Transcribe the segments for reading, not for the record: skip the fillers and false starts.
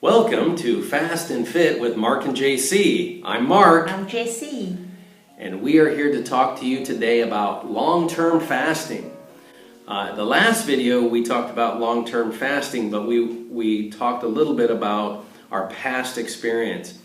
Welcome to Fast and Fit with Mark and Jacie. I'm Mark. I'm Jacie. And we are here to talk to you today about long-term fasting. The last video we talked about long-term fasting, but we talked a little bit about our past experience.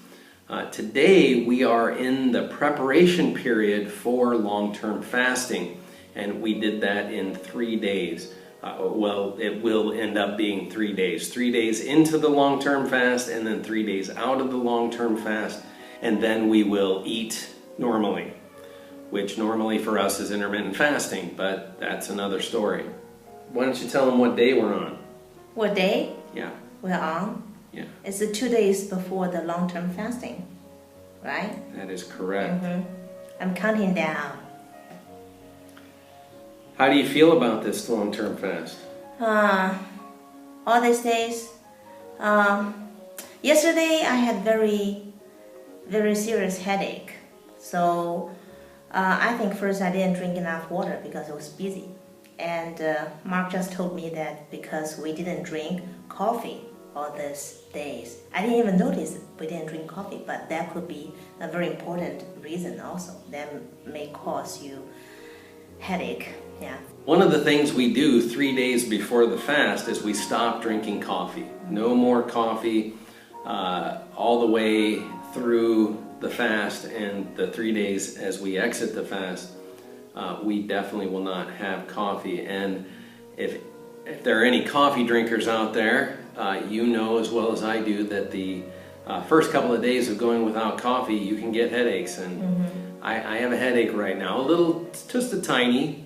Today we are in the preparation period for long-term fasting, and we did that in 3 days. Well, it will end up being 3 days. 3 days into the long-term fast and then 3 days out of the long-term fast. And then we will eat normally, which normally for us is intermittent fasting, but that's another story. Why don't you tell them what day we're on? What day? Yeah. We're on? Yeah. It's 2 days before the long-term fasting, right? That is correct. I'm counting down. How do you feel about this long-term fast? All these days, yesterday I had very serious headache. So I think first I didn't drink enough water because I was busy. And Mark just told me that because we didn't drink coffee all these days. I didn't even notice we didn't drink coffee, but that could be a very important reason also. That may cause you headache. Yeah. One of the things we do 3 days before the fast is we stop drinking coffee. No more coffee all the way through the fast, and the 3 days as we exit the fast, we definitely will not have coffee. And if there are any coffee drinkers out there, you know as well as I do that the first couple of days of going without coffee, you can get headaches. And I have a headache right now, just a tiny,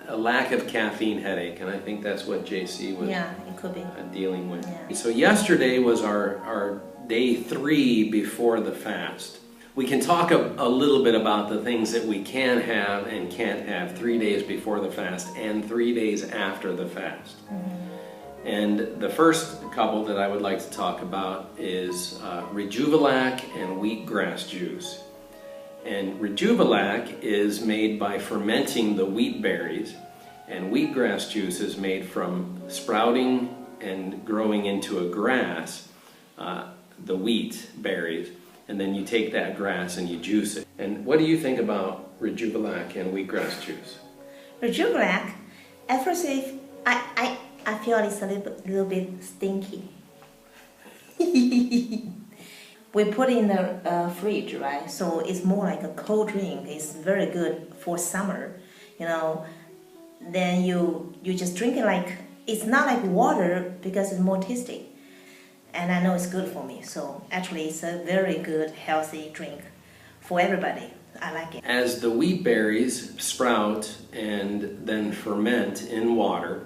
a lack of caffeine headache, and I think that's what Jacie was it could be. dealing with. Yeah. So yesterday was our day 3 before the fast. We can talk a little bit about the things that we can have and can't have 3 days before the fast and 3 days after the fast. And the first couple that I would like to talk about is Rejuvelac and wheatgrass juice. And Rejuvelac is made by fermenting the wheat berries, and wheatgrass juice is made from sprouting and growing into a grass, the wheat berries, and then you take that grass and you juice it. And what do you think about Rejuvelac and wheatgrass juice? Rejuvelac, at first I feel it's a little bit stinky. We put in the fridge, right? So it's more like a cold drink. It's very good for summer, you know. Then you just drink it like, it's not like water because it's more tasty. And I know it's good for me. So actually it's a very good, healthy drink for everybody. I like it. As the wheat berries sprout and then ferment in water,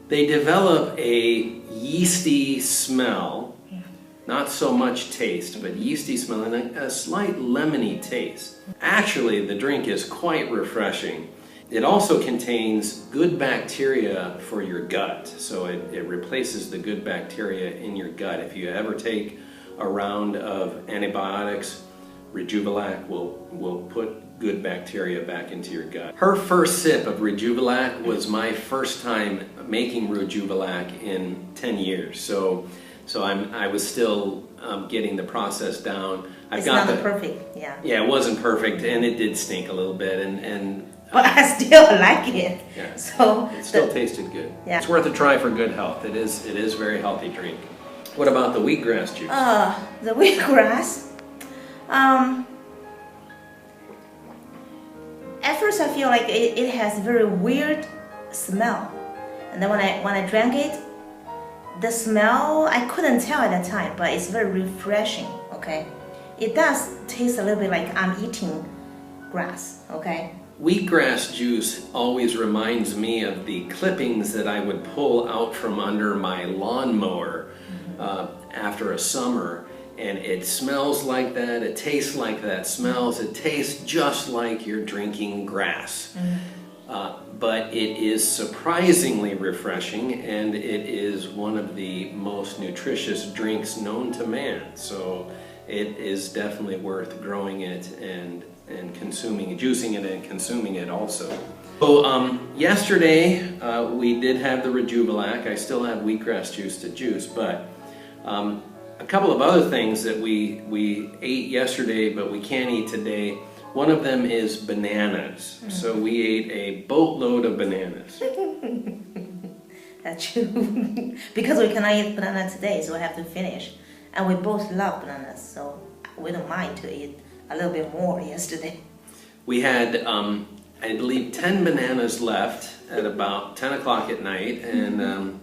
they develop a yeasty smell. Not so much taste, but yeasty smell and a slight lemony taste. Actually, the drink is quite refreshing. It also contains good bacteria for your gut, so it replaces the good bacteria in your gut. If you ever take a round of antibiotics, Rejuvelac will put good bacteria back into your gut. Her first sip of Rejuvelac was my first time making Rejuvelac in 10 years. So I was still getting the process down. It's not perfect, yeah. Yeah, it wasn't perfect, and it did stink a little bit, but I still like it. Yeah. So it still tasted good. Yeah. It's worth a try for good health. It is a very healthy drink. What about the wheatgrass juice? The wheatgrass. At first I feel like it has very weird smell, and then when I drank it, the smell, I couldn't tell at that time, but it's very refreshing, okay? It does taste a little bit like I'm eating grass, okay? Wheatgrass juice always reminds me of the clippings that I would pull out from under my lawnmower after a summer, and it smells like that, it tastes like that, it tastes just like you're drinking grass. But it is surprisingly refreshing, and it is one of the most nutritious drinks known to man. So it is definitely worth growing it and consuming, juicing it and consuming it also. So yesterday we did have the Rejuvelac. I still have wheatgrass juice to juice, but a couple of other things that we ate yesterday, but we can't eat today. One of them is bananas. So we ate a boatload of bananas. That's true. Because we cannot eat banana today, so we have to finish. And we both love bananas, so we don't mind to eat a little bit more yesterday. We had, I believe, 10 bananas left at about 10 o'clock at night, and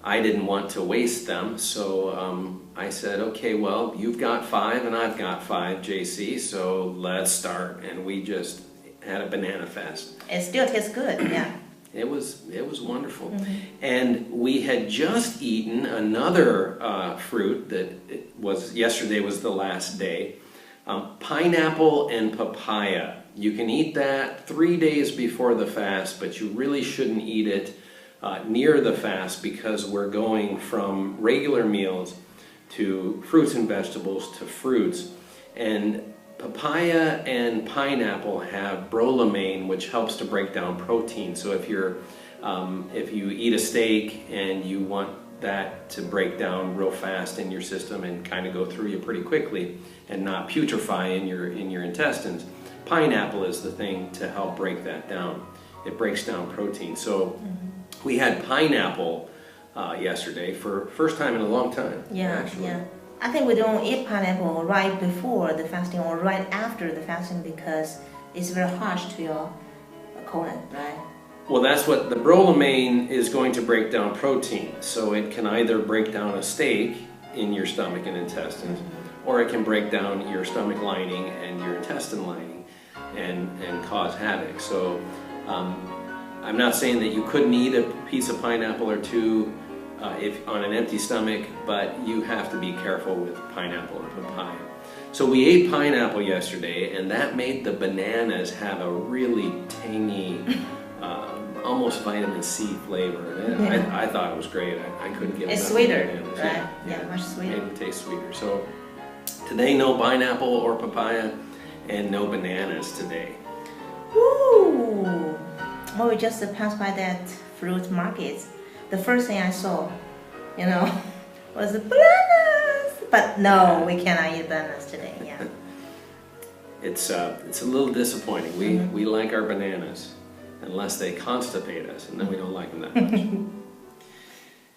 I didn't want to waste them, so I said, okay, well, you've got 5 and I've got 5, JC, so let's start. And we just had a banana fest. It still tastes good, yeah. It was wonderful. And we had just eaten another fruit that yesterday was the last day. Pineapple and papaya. You can eat that 3 days before the fast, but you really shouldn't eat it near the fast, because we're going from regular meals to fruits and vegetables to fruits. And papaya and pineapple have bromolamine, which helps to break down protein. So if you eat a steak and you want that to break down real fast in your system and kind of go through you pretty quickly and not putrefy in your intestines, pineapple is the thing to help break that down. It breaks down protein. So we had pineapple yesterday for first time in a long time. Yeah, actually. yeah. I think we don't eat pineapple right before the fasting or right after the fasting because it's very harsh to your colon, right? Well, that's what the bromolamine is going to break down protein. So it can either break down a steak in your stomach and intestines, or it can break down your stomach lining and your intestine lining and cause havoc. So I'm not saying that you couldn't eat a piece of pineapple or two if on an empty stomach, but you have to be careful with pineapple and papaya. So we ate pineapple yesterday, and that made the bananas have a really tangy, almost vitamin C flavor. And I thought it was great. I couldn't get enough. It's sweeter, bananas. right? Yeah, much sweeter. Made it taste sweeter. So today, no pineapple or papaya, and no bananas today. Woo! Well, we just passed by that fruit market. The first thing I saw, was bananas. But no, we cannot eat bananas today. Yeah. It's a little disappointing. We like our bananas, unless they constipate us, and then we don't like them that much.